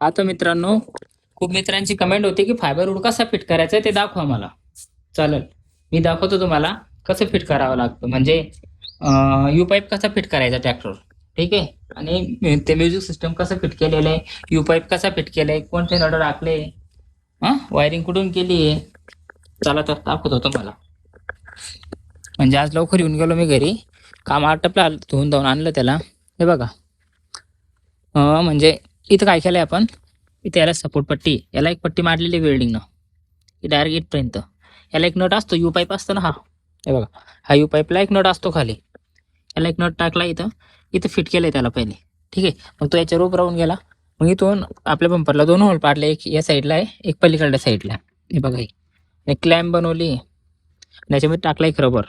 आता मित्रांनो, खूप मित्रांची कमेंट होती की फायबर वूड कसा फिट करायचा ते दाखवा मला. चालेल, मी दाखवतो तुम्हाला कसं फिट करावं लागतं. म्हणजे यू पाईप कसा फिट करायचा ट्रॅक्टर, ठीक आहे. आणि ते म्युझिक सिस्टम कसं फिट केलेलं आहे, यू पाईप कसा फिट केलाय, कोणते नट टाकले, वायरिंग कुठून केली आहे, चला तर दाखवतो तुम्हाला. म्हणजे आज लवकर येऊन गेलो मी घरी, काम आटपलं, धुवून धावून आणलं त्याला. हे बघा, म्हणजे इथं काय केलंय आपण, इथे याला सपोर्ट पट्टी, याला एक पट्टी मारलेली वेल्डिंगनं, ही डायरेक्ट इथपर्यंत. याला एक नट असतो, यू पाईप असतो ना हा, हे बघा, हा यू पाईपला एक नट असतो खाली, याला एक नट टाकला इथं, इथं फिट केलंय त्याला पहिले, ठीक आहे. मग तो याच्या रोप राहून गेला. मग इथून आपल्या बंपरला 2 होल पाडले, एक या साईडला आहे, एक पलीकडल्या साईडला. हे बघा, ही एक क्लॅम्प बनवली, त्याच्यामध्ये टाकला एक रबर.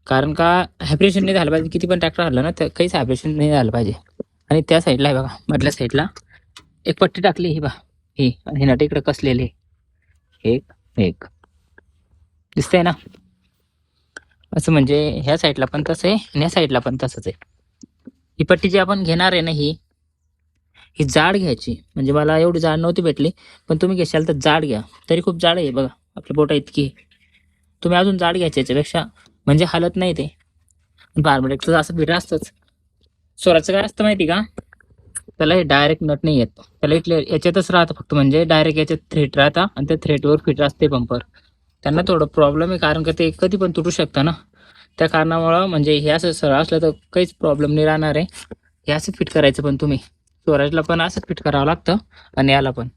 कारण का हायब्रेशन नाही झालं पाहिजे, किती पण ट्रॅक्टर हल्ला ना तर काहीच हायब्रेशन नाही झालं पाहिजे. आणि त्या साईडला आहे बघा, मधल्या साईडला एक पट्टी टाकली, ही बा, ही आणि नट इकडे कसलेली, एक एक दिसतंय ना. असं म्हणजे ह्या साईडला पण तसं आहे आणि ह्या साईडला पण तसंच आहे. ही पट्टी जी आपण घेणार आहे ना, ही जाड घ्यायची. म्हणजे मला एवढी जाड नव्हती भेटली, पण तुम्ही घेशाल तर जाड घ्या. तरी खूप जाड आहे बघा, आपल्या बोटा इतकी. तुम्ही अजून जाड घ्यायची याच्यापेक्षा, म्हणजे हालत नाही ते. फार्मडेक्सचं असं फिट असतंच. स्वराचं काय असतं माहिती का, त्याला हे डायरेक्ट नट नाही येत, त्याला इथले याच्यातच राहतं फक्त. म्हणजे डायरेक्ट याच्यात थ्रेट राहता आणि त्या थ्रेटवर फिट असते बंपर. त्यांना थोडं प्रॉब्लेम आहे, कारण का ते कधी पण तुटू शकतं ना. त्या कारणामुळं म्हणजे हे असं सरळ असलं तर काहीच प्रॉब्लेम नाही राहणार आहे. हे असं फिट करायचं, पण तुम्ही स्वराजला पण असंच फिट करावं लागतं आणि याला पण.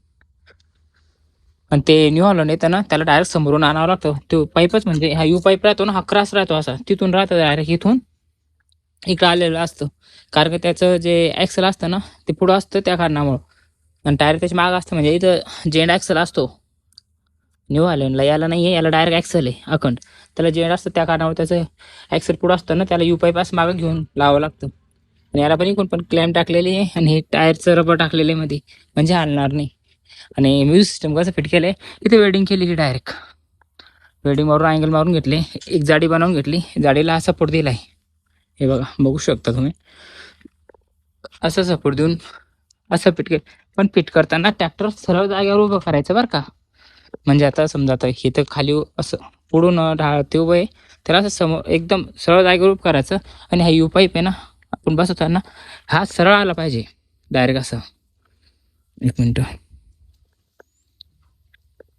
आणि ते न्यू हॉलंड येतं ना, त्याला डायरेक्ट समोरून आणावं लागतं. तो पाईपच म्हणजे हा यू पाईप राहतो ना, हा क्रॉस राहतो असा, तिथून राहतं डायरेक्ट इथून इकडं आलेलं असतं. कारण का त्याचं जे ॲक्सल असतं ना, ते पुढं असतं त्या कारणामुळं. आणि टायर त्याच्या मागं असतं, म्हणजे इथं जेंट ॲक्सल असतो न्यू हॉलंडला, याला नाही आहे, याला डायरेक्ट ॲक्सल आहे अखंड. त्याला जेंट असतं त्या कारणामुळे त्याचं ॲक्सल पुढं असतं ना, त्याला यू पाईप असं मागं घेऊन लावावं लागतं. आणि याला पण इकडून पण क्लॅम्प टाकलेली आहे आणि हे टायरचं रबर टाकलेलं आहे मध्ये, म्हणजे हलणार नाही. आणि म्युझिक सिस्टम कसं फिट केलं आहे, इथे वेल्डिंग केलेली डायरेक्ट. वेल्डिंग मारून अँगल मारून घेतले, एक जाडी बनवून घेतली, जाडीला हा सपोर्ट दिला आहे. हे बघा, बघू शकता तुम्ही, असं सपोर्ट देऊन असं फिट केलं. पण फिट करताना ट्रॅक्टर सरळ जागेवर उभं करायचं बरं का. म्हणजे आता समजा आता हे तर खाली असं पुढून ते उभं आहे, तर असं समोर एकदम सरळ जागेवर उभं करायचं. आणि हा यू पाईप आहे ना, आपण बसवताना हा सरळ आला पाहिजे डायरेक्ट असं. एक मिनटं,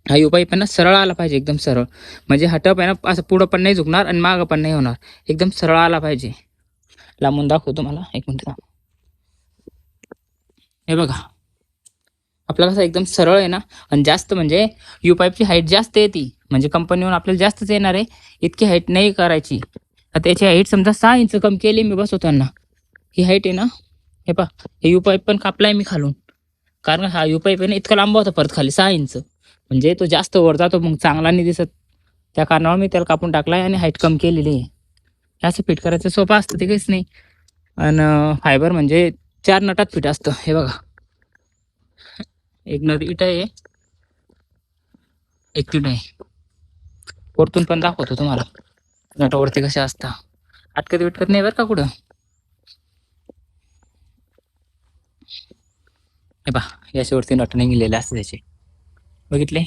हा यू पाईप आहे ना सरळ आला पाहिजे, एकदम सरळ. म्हणजे हा टप आहे ना, असं पुढं पण नाही झुकणार आणि मागं पण नाही होणार, एकदम सरळ आला पाहिजे. लांबून दाखवतो तुम्हाला, एक मिनिट. हे बघा, आपला कसं एकदम सरळ आहे ना. आणि जास्त म्हणजे यू पाईपची हाईट जास्त येते, म्हणजे कंपनीवरून आपल्याला जास्तच येणार आहे. इतकी हाईट नाही करायची. आता त्याची हाईट समजा 6 इंच कमी केली मी बसवताना, ही हाईट आहे ना. हे पहा, हे यू पाईप पण कापलाय मी खालून, कारण हा यू पाईप आहे ना इतका लांब होता परत खाली 6 इंच. म्हणजे तो जास्त वर जातो, मग चांगला नाही दिसत. त्या कारणावर मी त्याला कापून टाकलाय आणि हाईट कमी केलेली आहे. हे असं फिट करायचं सोपं असतं, ते काहीच नाही. आणि फायबर म्हणजे 4 नटात फिट असतं. हे बघा, एक नट इट आहे, एक तिट आहे. वरतून पण दाखवतो तुम्हाला नटावरती कसे असतात. अटकत विटकत नाही बरं का कुठं. हे पहा, याच्यावरती नट नाही गेलेले असते त्याचे, बघितले,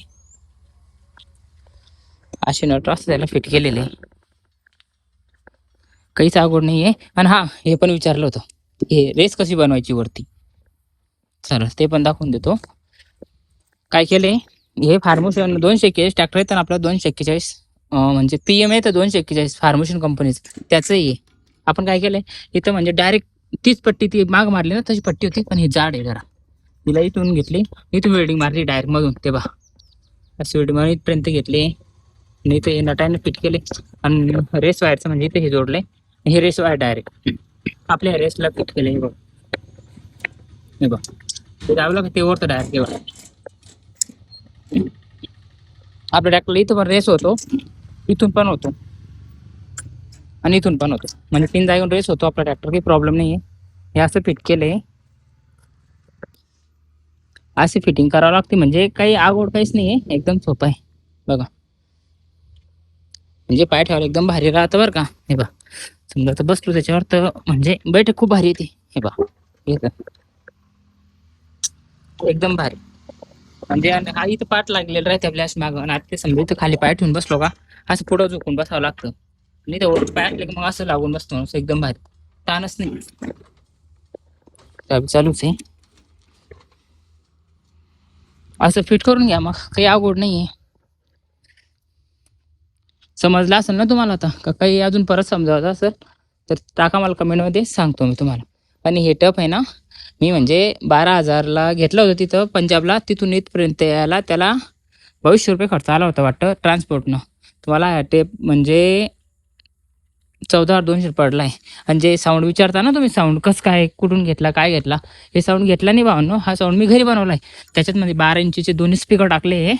असे नट असते त्याला फिट केलेले. काहीच अवघड नाही आहे. आणि हा, हे पण विचारलं होतं, हे रेस कशी बनवायची वरती, चला ते पण दाखवून देतो. काय केले, हे फार्मोशन 241 ट्रॅक्टर येतं ना आपलं 241, म्हणजे PM येतं 241 फार्मोशन कंपनीचं, त्याचंही आहे. आपण काय केलंय इथं, म्हणजे डायरेक्ट तीच पट्टी ती माग मारली ना तशी पट्टी होती, पण ही जाड आहे जरा. तिला इथून घेतली, इथून वेल्डिंग मारली डायरेक्ट मधून, ते बा अशी वेल्डिंग मारून इथपर्यंत घेतली. आणि इथे नटाने फिट केले. आणि रेस वायरचं म्हणजे इथे हे जोडले, हे रेस वायर डायरेक्ट आपल्या रेसला फिट केले. हे बघ, हे बघ, ते दाबलं का ते वरतं डायरेक्ट. हे बघा, आपल्या ट्रॅक्टरला इथं पण रेस होतो, इथून पण होतो आणि इथून पण होतो, म्हणजे 3 जागेवर रेस होतो आपला ट्रॅक्टर, काही प्रॉब्लेम नाही आहे. हे असं फिट केलंय, अशी फिटिंग करावं लागते. म्हणजे काही आवड काहीच नाही आहे, एकदम सोपं आहे बघा. म्हणजे पाय ठेवायला एकदम भारी राहतं बरं का. हे बा, समजा तर बसलो त्याच्यावर तर म्हणजे बैठक खूप भारी येते. हे बा, येतं एकदम भारी. म्हणजे हा इथं पाठ लागलेलं राहते आपल्या मागं, आणि आता ते समजा इथं खाली पाय ठेवून बसलो का असं पुढं झोपून बसावं लागतं. आणि ते वरती पाय असले की मग असं लागून बसतो माणूस, एकदम भारी. ताणच नाही. चाबी चालूच आहे. असं फिट करून घ्या, मग काही अवघड नाहीये. समजलं असेल ना तुम्हाला आता, का काही अजून परत समजावं असेल तर टाका मला कमेंटमध्ये, सांगतो मी तुम्हाला. आणि हे टप आहे ना, मी म्हणजे 12,000ला घेतलं होतं तिथं पंजाबला. तिथून इथपर्यंत यायला त्याला 2200 रुपये खर्च आला होता वाटतं ट्रान्सपोर्टनं. तुम्हाला हा टेप म्हणजे 14,200 पडलाय. आणि जे साऊंड विचारता ना तुम्ही, साऊंड कसं काय, कुठून घेतला, काय घेतला, हे साऊंड घेतला नाही भावांनो. हा साऊंड मी घरी बनवलाय. त्याच्यात मध्ये 12 इंचीचे दोन्ही स्पीकर टाकले,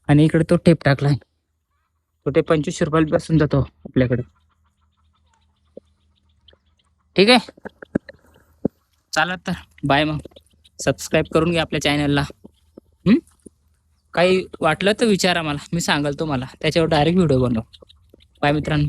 आणि इकडे तो टेप टाकलाय. तो टेप 2500 रुपयाला बसून जातो आपल्याकडे. ठीक आहे, चालत तर बाय. मग सबस्क्राईब करून घ्या आपल्या चॅनलला. काही वाटलं तर विचारा मला, मी सांगाल तुम्हाला, त्याच्यावर डायरेक्ट व्हिडिओ बनव. बाय मित्रांनो.